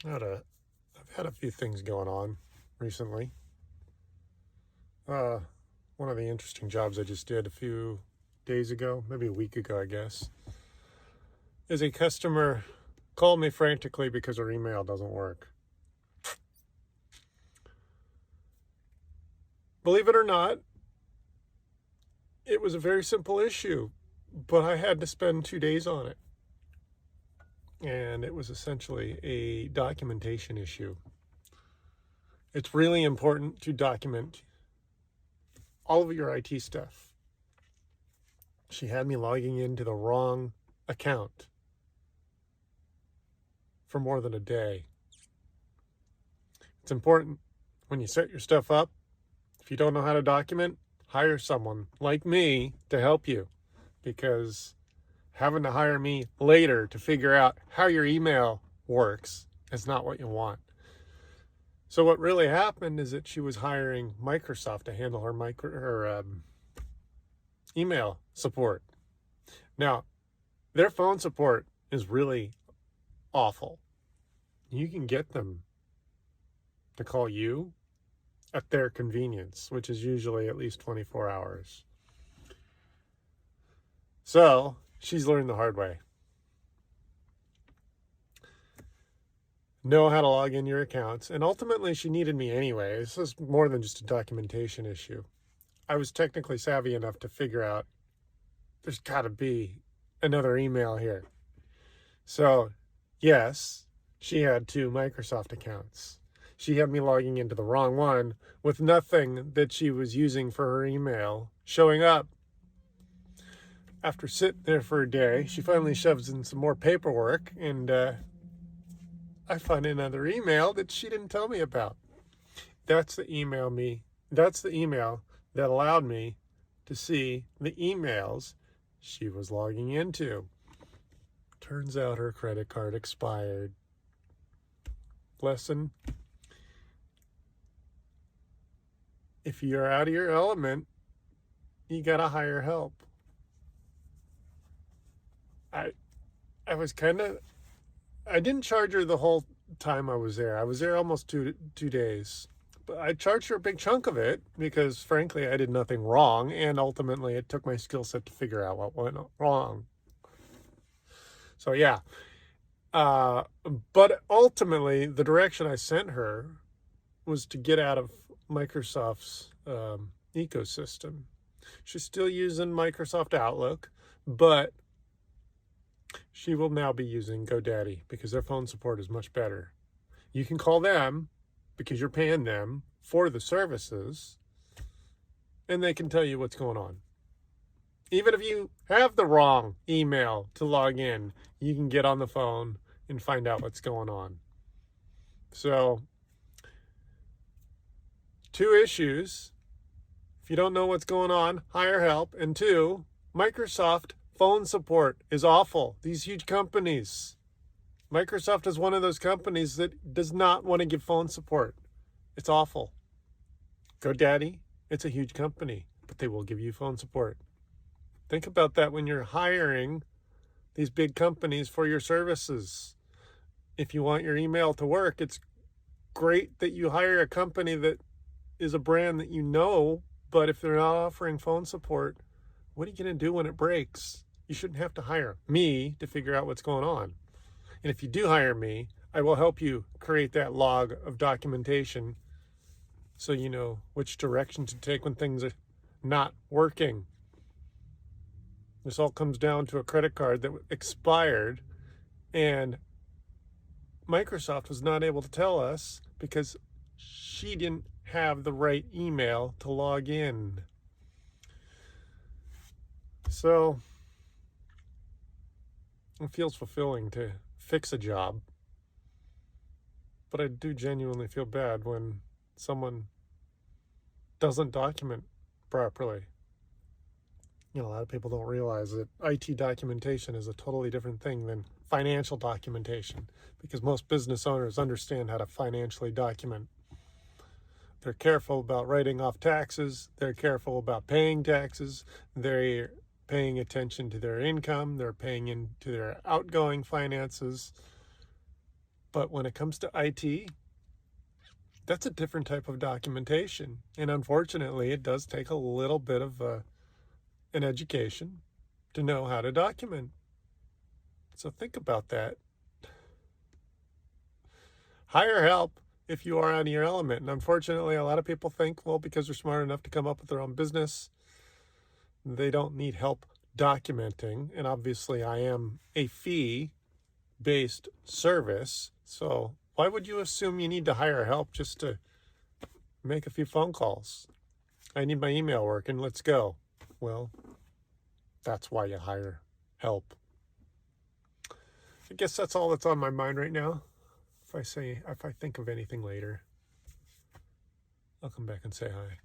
I've had a few things going on recently. Uh, One of the interesting jobs I just did a few days ago, maybe a week ago, I guess, is a customer called me frantically because her email doesn't work. Believe it or not, it was a very simple issue, but I had to spend 2 days on it. And it was essentially a documentation issue. It's really important to document all of your IT stuff. She had me logging into the wrong account for more than a day. It's important when you set your stuff up. If you don't know how to document, hire someone like me to help you, because having to hire me later to figure out how your email works is not what you want. So what really happened is that she was hiring Microsoft to handle her email support. Now, their phone support is really awful. You can get them to call you at their convenience, which is usually at least 24 hours. So she's learned the hard way. Know how to log in your accounts. And ultimately, she needed me anyway. This is more than just a documentation issue. I was technically savvy enough to figure out there's got to be another email here. So, yes, she had 2 Microsoft accounts. She had me logging into the wrong one with nothing that she was using for her email showing up. After sitting there for a day, she finally shoves in some more paperwork, and I find another email that she didn't tell me about. That's the email that allowed me to see the emails she was logging into. Turns out her credit card expired. Lesson: if you're out of your element, you gotta hire help. I was I didn't charge her the whole time I was there. I was there almost two days. But I charged her a big chunk of it because, frankly, I did nothing wrong, and ultimately it took my skill set to figure out what went wrong. So, yeah. But ultimately, the direction I sent her was to get out of Microsoft's ecosystem. She's still using Microsoft Outlook, but she will now be using GoDaddy because their phone support is much better. You can call them because you're paying them for the services, and they can tell you what's going on. Even if you have the wrong email to log in, you can get on the phone and find out what's going on. So, 2 issues. If you don't know what's going on, hire help. And 2, Microsoft phone support is awful. These huge companies. Microsoft is one of those companies that does not want to give phone support. It's awful. GoDaddy, it's a huge company, but they will give you phone support. Think about that when you're hiring these big companies for your services. If you want your email to work, it's great that you hire a company that is a brand that you know, but if they're not offering phone support, what are you going to do when it breaks? You shouldn't have to hire me to figure out what's going on. And if you do hire me, I will help you create that log of documentation so you know which direction to take when things are not working. This all comes down to a credit card that expired, and Microsoft was not able to tell us because she didn't have the right email to log in. So it feels fulfilling to fix a job, but I do genuinely feel bad when someone doesn't document properly. A lot of people don't realize that IT documentation is a totally different thing than financial documentation, because most business owners understand how to financially document. They're careful about writing off taxes. They're careful about paying taxes. They're paying attention to their income. They're paying into their outgoing finances. But when it comes to IT, that's a different type of documentation. And unfortunately, it does take a little bit of an education to know how to document. So think about that. Hire help if you are out of your element. And unfortunately, a lot of people think, well, because they're smart enough to come up with their own business, they don't need help documenting. And obviously, I am a fee-based service. So why would you assume you need to hire help just to make a few phone calls? I need my email working. Let's go. Well, that's why you hire help. I guess that's all that's on my mind right now. If I think of anything later, I'll come back and say hi.